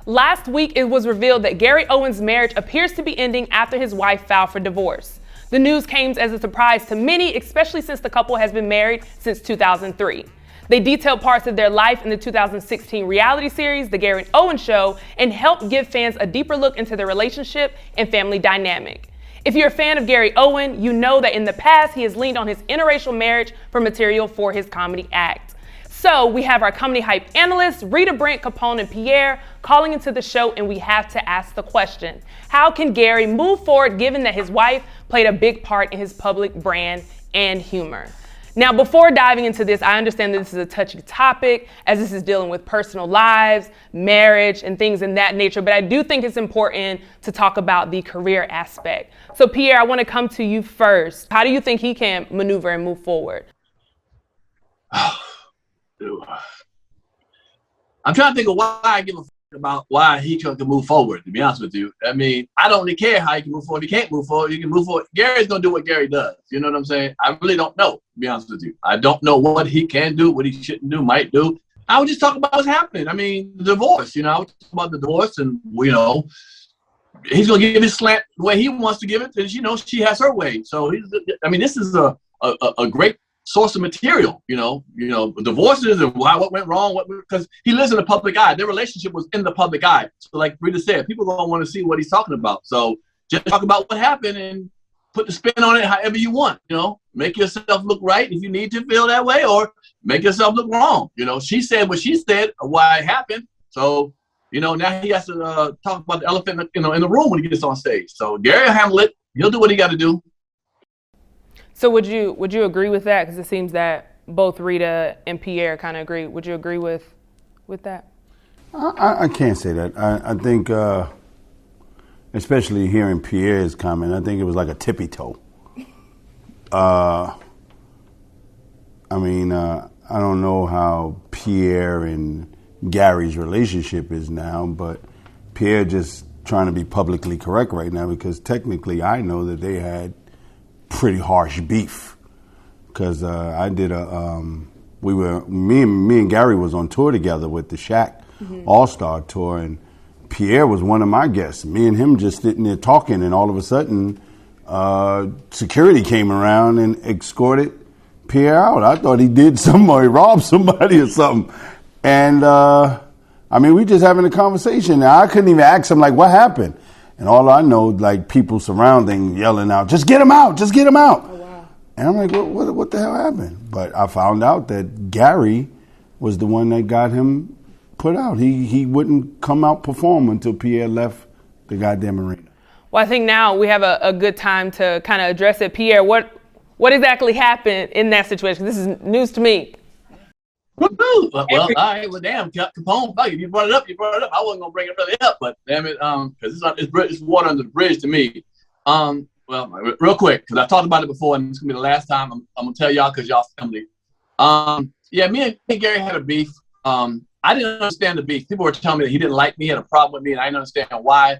Last week, it was revealed that Gary Owens' marriage appears to be ending after his wife filed for divorce. The news came as a surprise to many, especially since the couple has been married since 2003. They detailed parts of their life in the 2016 reality series, The Gary Owens Show, and helped give fans a deeper look into their relationship and family dynamic. If you're a fan of Gary Owens, you know that in the past, he has leaned on his interracial marriage for material for his comedy act. So we have our comedy hype analysts, Rita, Brent, Capone, and Pierre calling into the show, and we have to ask the question: how can Gary move forward given that his wife played a big part in his public brand and humor? Now, before diving into this, I understand that this is a touchy topic as this is dealing with personal lives, marriage, and things in that nature, but I do think it's important to talk about the career aspect. So Pierre, I want to come to you first. How do you think he can maneuver and move forward? I'm trying to think of why I give a fuck about why he can move forward, to be honest with you. I mean, I don't really care how he can move forward. If he can't move forward, he can move forward. Gary's going to do what Gary does. You know what I'm saying? I really don't know, to be honest with you. I don't know what he can do, what he shouldn't do, might do. I would just talk about what's happening. I mean, the divorce, I would talk about the divorce, and, he's going to give his slant the way he wants to give it, and, she has her way. So, this is a great source of material, divorces and what went wrong, because he lives in the public eye. Their relationship was in the public eye. So like Rita said, people don't want to see what he's talking about. So just talk about what happened and put the spin on it however you want, make yourself look right if you need to feel that way, or make yourself look wrong. She said what she said, why it happened. So, now he has to talk about the elephant, in the room when he gets on stage. So Gary will handle it. He'll do what he got to do. So would you agree with that? Because it seems that both Rita and Pierre kind of agree. Would you agree with that? I can't say that. I think, especially hearing Pierre's comment, I think it was like a tippy toe. I don't know how Pierre and Gary's relationship is now, but Pierre just trying to be publicly correct right now, because technically I know that they had pretty harsh beef, because I did me and Gary was on tour together with the Shaq All-Star Tour, and Pierre was one of my guests. Me and him just sitting there talking, and all of a sudden security came around and escorted Pierre out. I thought he did something, or he robbed somebody or something. And we just having a conversation. Now, I couldn't even ask him, like, what happened? And all I know, like, people surrounding, yelling out, just get him out, just get him out. Oh, wow. And I'm like, what the hell happened? But I found out that Gary was the one that got him put out. He wouldn't come out perform until Pierre left the goddamn arena. Well, I think now we have a good time to kind of address it. Pierre, what exactly happened in that situation? This is news to me. Well, all right. Well, damn, Capone, fuck it. You brought it up. I wasn't gonna bring it really up, but damn it, because it's water under the bridge to me. Real quick, because I talked about it before, and it's gonna be the last time I'm gonna tell y'all, because y'all family. Me and Gary had a beef. I didn't understand the beef. People were telling me that he didn't like me, had a problem with me, and I didn't understand why.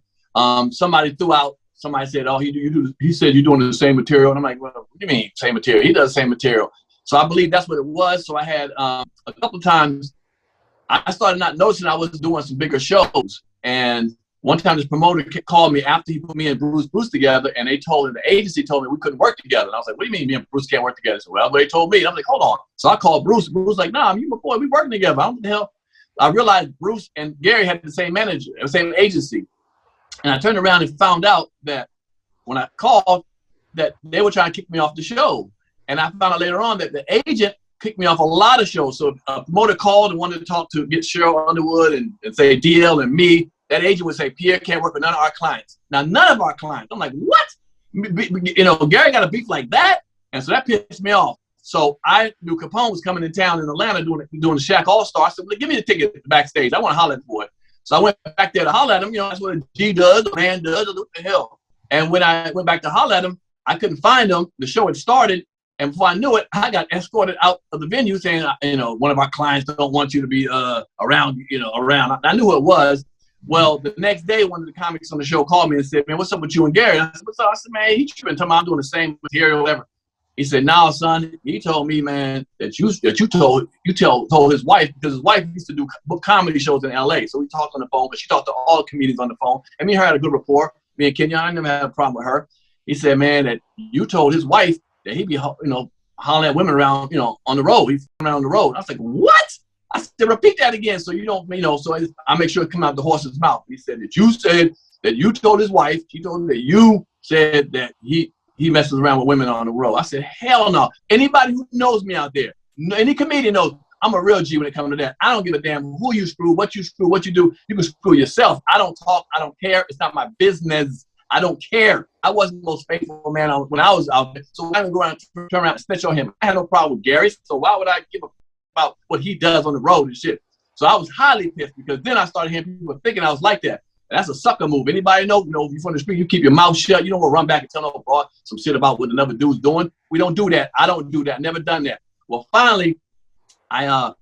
Somebody said, "Oh, he said you're doing the same material," and I'm like, "Well, what do you mean same material? He does the same material." So I believe that's what it was. So I had a couple of times, I started not noticing I was doing some bigger shows. And one time this promoter called me after he put me and Bruce together, and the agency told me we couldn't work together. And I was like, what do you mean me and Bruce can't work together? So, well, they told me. And I was like, hold on. So I called Bruce. Bruce was like, nah, you my boy, we working together. I don't know what the hell. I realized Bruce and Gary had the same manager, the same agency. And I turned around and found out that when I called, that they were trying to kick me off the show. And I found out later on that the agent kicked me off a lot of shows. So if a promoter called and wanted to get Cheryl Underwood and say DL and me, that agent would say, Pierre can't work with none of our clients. Now, none of our clients. I'm like, what? Gary got a beef like that? And so that pissed me off. So I knew Capone was coming in town in Atlanta doing the Shaq All-Star. I said, well, give me the ticket backstage. I want to holler at the boy. So I went back there to holler at him. That's what a G does, a man does, what the hell. And when I went back to holler at him, I couldn't find him. The show had started. And before I knew it, I got escorted out of the venue saying, one of our clients don't want you to be around. I knew who it was. Well, the next day, one of the comics on the show called me and said, man, what's up with you and Gary? And I said, what's up? I said, man, he's tripping. I'm doing the same material, whatever. He said, "Now, son, he told me, man, that you told his wife, because his wife used to do book comedy shows in L.A. So we talked on the phone, but she talked to all the comedians on the phone, and me and her had a good rapport. Me and Kenya, I never had a problem with her. He said, man, that you told his wife that he'd be, hollering at women around, on the road. He's around the road." I was like, "What?" I said, "Repeat that again, so you don't, so I make sure it come out the horse's mouth." He said that you said that you told his wife. She told him that you said that he messes around with women on the road. I said, "Hell no." Anybody who knows me out there, any comedian knows I'm a real G when it comes to that. I don't give a damn who you screw, what you do. You can screw yourself. I don't talk. I don't care. It's not my business. I don't care. I wasn't the most faithful man when I was out there. So I didn't go around and turn around and snitch on him. I had no problem with Gary. So why would I give a about what he does on the road and shit? So I was highly pissed, because then I started hearing people thinking I was like that. That's a sucker move. Anybody know, if you're from the street, you keep your mouth shut. You don't go run back and tell no broad some shit about what another dude's doing. We don't do that. I don't do that. Never done that. Well, finally, I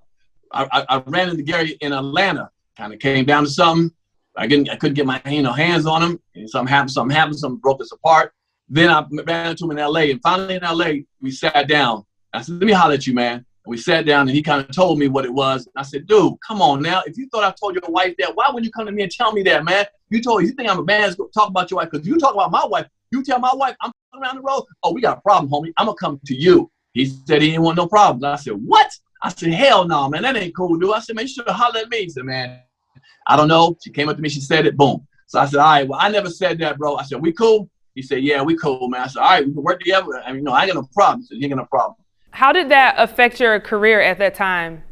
ran into Gary in Atlanta. Kind of came down to something. I couldn't get my hands on him. And something happened. Something broke us apart. Then I ran into him in L.A. And finally in L.A., we sat down. I said, "Let me holler at you, man." And we sat down, and he kind of told me what it was. I said, "Dude, come on now. If you thought I told your wife that, why wouldn't you come to me and tell me that, man? You think I'm a man that's going to talk about your wife? Because you talk about my wife. You tell my wife I'm around the road. Oh, we got a problem, homie. I'm going to come to you." He said he didn't want no problems. I said, "What?" I said, "Hell no, man. That ain't cool, dude." I said, "Man, you should have hollered at me." He said, "Man, I don't know." She came up to me. She said it. Boom. So I said, "All right, well, I never said that, bro." I said, "We cool?" He said, "Yeah, we cool, man." I said, "All right, we can work together." I mean, I ain't got no problem. He said, "You ain't got no problem." How did that affect your career at that time?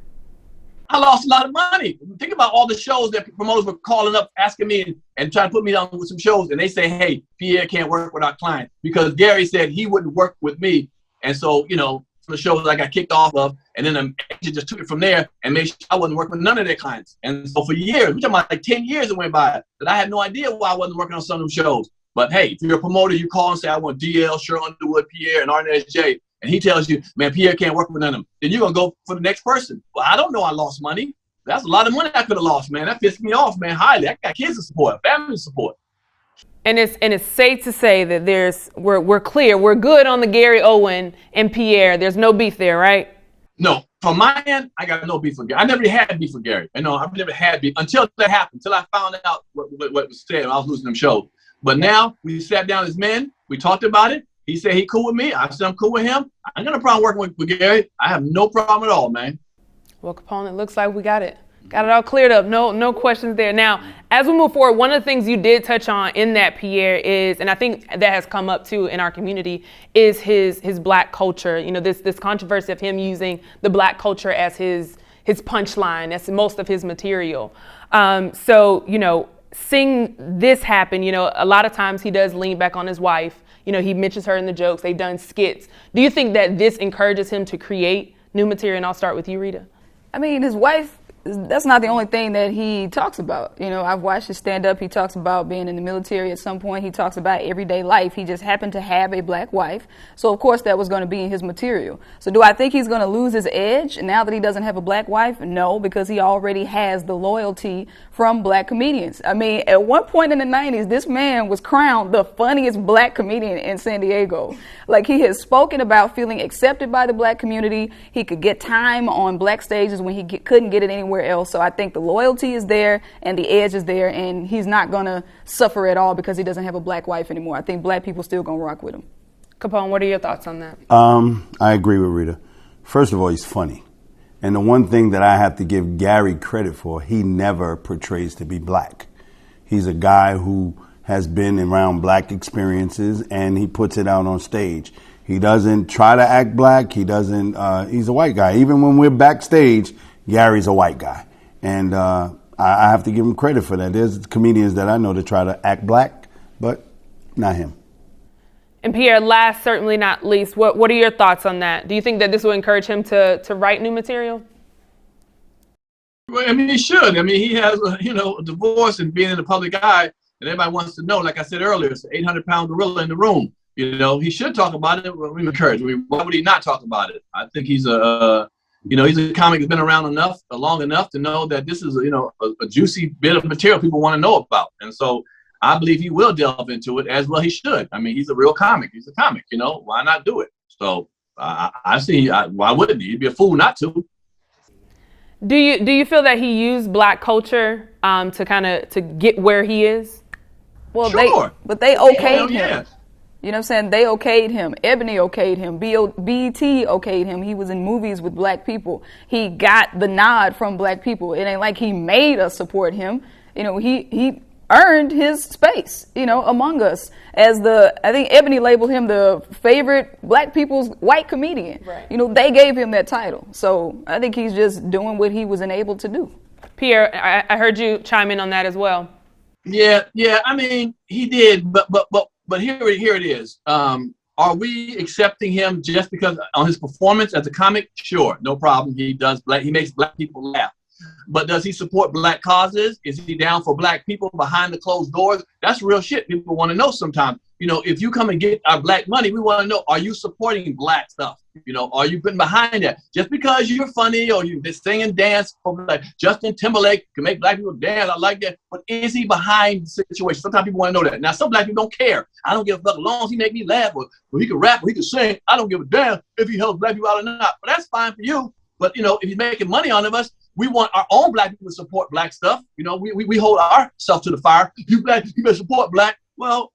I lost a lot of money. Think about all the shows that promoters were calling up, asking me and trying to put me on with some shows. And they say, "Hey, Pierre can't work with our client," because Gary said he wouldn't work with me. And so, some shows I got kicked off of, and then the agent just took it from there and made sure I wasn't working with none of their clients. And so for years, we're talking about like 10 years it went by, that I had no idea why I wasn't working on some of them shows. But hey, if you're a promoter, you call and say, "I want DL, Cheryl Underwood, Pierre, and RNSJ," and he tells you, "Man, Pierre can't work with none of them," then you're going to go for the next person. Well, I don't know I lost money. That's a lot of money I could have lost, man. That pissed me off, man, highly. I got kids to support, family to support. And it's safe to say that we're clear, we're good on the Gary Owen and Pierre. There's no beef there, right? No, from my end, I got no beef with Gary. I never had beef with Gary. I've never had beef until that happened, until I found out what was said. I was losing them shows. But now we sat down as men. We talked about it. He said he cool with me. I said I'm cool with him. I ain't got no problem working with Gary. I have no problem at all, man. Well, Capone, it looks like we got it all cleared up. No questions there. Now, as we move forward, one of the things you did touch on in that, Pierre, is, and I think that has come up too in our community, is his black culture. This controversy of him using the black culture as his punchline, as most of his material. So, seeing this happen, a lot of times he does lean back on his wife. He mentions her in the jokes. They've done skits. Do you think that this encourages him to create new material? And I'll start with you, Rita. I mean, his wife, that's not the only thing that he talks about. I've watched his stand-up. He talks about being in the military at some point. He talks about everyday life. He just happened to have a black wife. So, of course, that was going to be in his material. So do I think he's going to lose his edge now that he doesn't have a black wife? No, because he already has the loyalty from black comedians. I mean, at one point in the 90s, this man was crowned the funniest black comedian in San Diego. Like, he has spoken about feeling accepted by the black community. He could get time on black stages when he couldn't get it anywhere else. So I think the loyalty is there and the edge is there, and he's not going to suffer at all because he doesn't have a black wife anymore. I think black people still going to rock with him. Capone, what are your thoughts on that? I agree with Rita. First of all, he's funny. And the one thing that I have to give Gary credit for, he never portrays to be black. He's a guy who has been around black experiences, and he puts it out on stage. He doesn't try to act black. He doesn't, he's a white guy. Even when we're backstage, Gary's a white guy. And I have to give him credit for that. There's comedians that I know that try to act black, but not him. And Pierre, last, certainly not least, what are your thoughts on that? Do you think that this will encourage him to write new material? Well, I mean, he should. I mean, he has, a divorce and being in the public eye, and everybody wants to know, like I said earlier, it's an 800-pound gorilla in the room. He should talk about it. We're encouraged. I mean, why would he not talk about it? I think he's he's a comic that's been around long enough to know that this is, a juicy bit of material people want to know about. And so I believe he will delve into it, as well he should. I mean, he's a real comic. He's a comic, why not do it? So I see. Why wouldn't he? He'd be a fool not to. Do you feel that he used black culture to get where he is? Well, Sure. they okayed him. Yeah. You know what I'm saying? They okayed him. Ebony okayed him. BET okayed him. He was in movies with black people. He got the nod from black people. It ain't like he made us support him. You know, he earned his space, you know, among us as I think Ebony labeled him the favorite black people's white comedian. Right. You know, they gave him that title. So I think he's just doing what he was enabled to do. Pierre, I heard you chime in on that as well. Yeah. I mean, he did, but here it is. Are we accepting him just because on his performance as a comic? Sure, no problem. He makes black people laugh. But does he support black causes? Is he down for black people behind the closed doors? That's real shit people want to know sometimes. You know, if you come and get our black money, we want to know, are you supporting black stuff? You know, are you putting behind that? Just because you're funny or you sing and dance, like Justin Timberlake can make black people dance, I like that. But is he behind the situation? Sometimes people want to know that. Now, some black people don't care. I don't give a fuck as long as he make me laugh or he can rap or he can sing. I don't give a damn if he helps black people out or not. But that's fine for you. But, you know, if he's making money on us, we want our own black people to support black stuff. You know, we hold ourselves to the fire. You better support black. Well,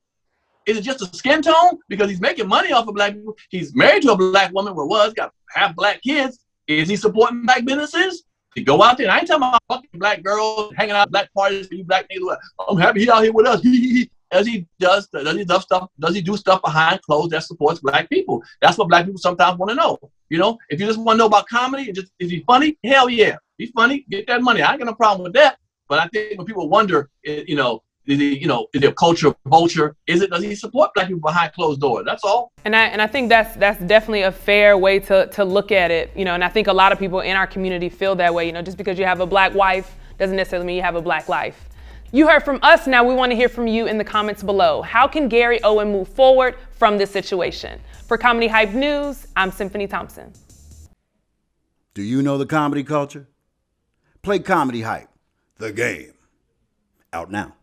is it just a skin tone? Because he's making money off of black people. He's married to a black woman got half black kids. Is he supporting black businesses? He go out there. And I ain't talking about fucking black girls hanging out at black parties for you black niggas. I'm happy he out here with us. Does he do stuff behind closed that supports black people? That's what black people sometimes want to know. You know, if you just want to know about comedy, is he funny? Hell yeah. He's funny. Get that money. I ain't got no problem with that. But I think when people wonder, is it a culture vulture? Does he support black people behind closed doors? That's all. And I think that's definitely a fair way to look at it. You know, and I think a lot of people in our community feel that way. You know, just because you have a black wife doesn't necessarily mean you have a black life. You heard from us. Now we want to hear from you in the comments below. How can Gary Owen move forward from this situation? For Comedy Hype News, I'm Symphony Thompson. Do you know the comedy culture? Play Comedy Hype, the game. Out now.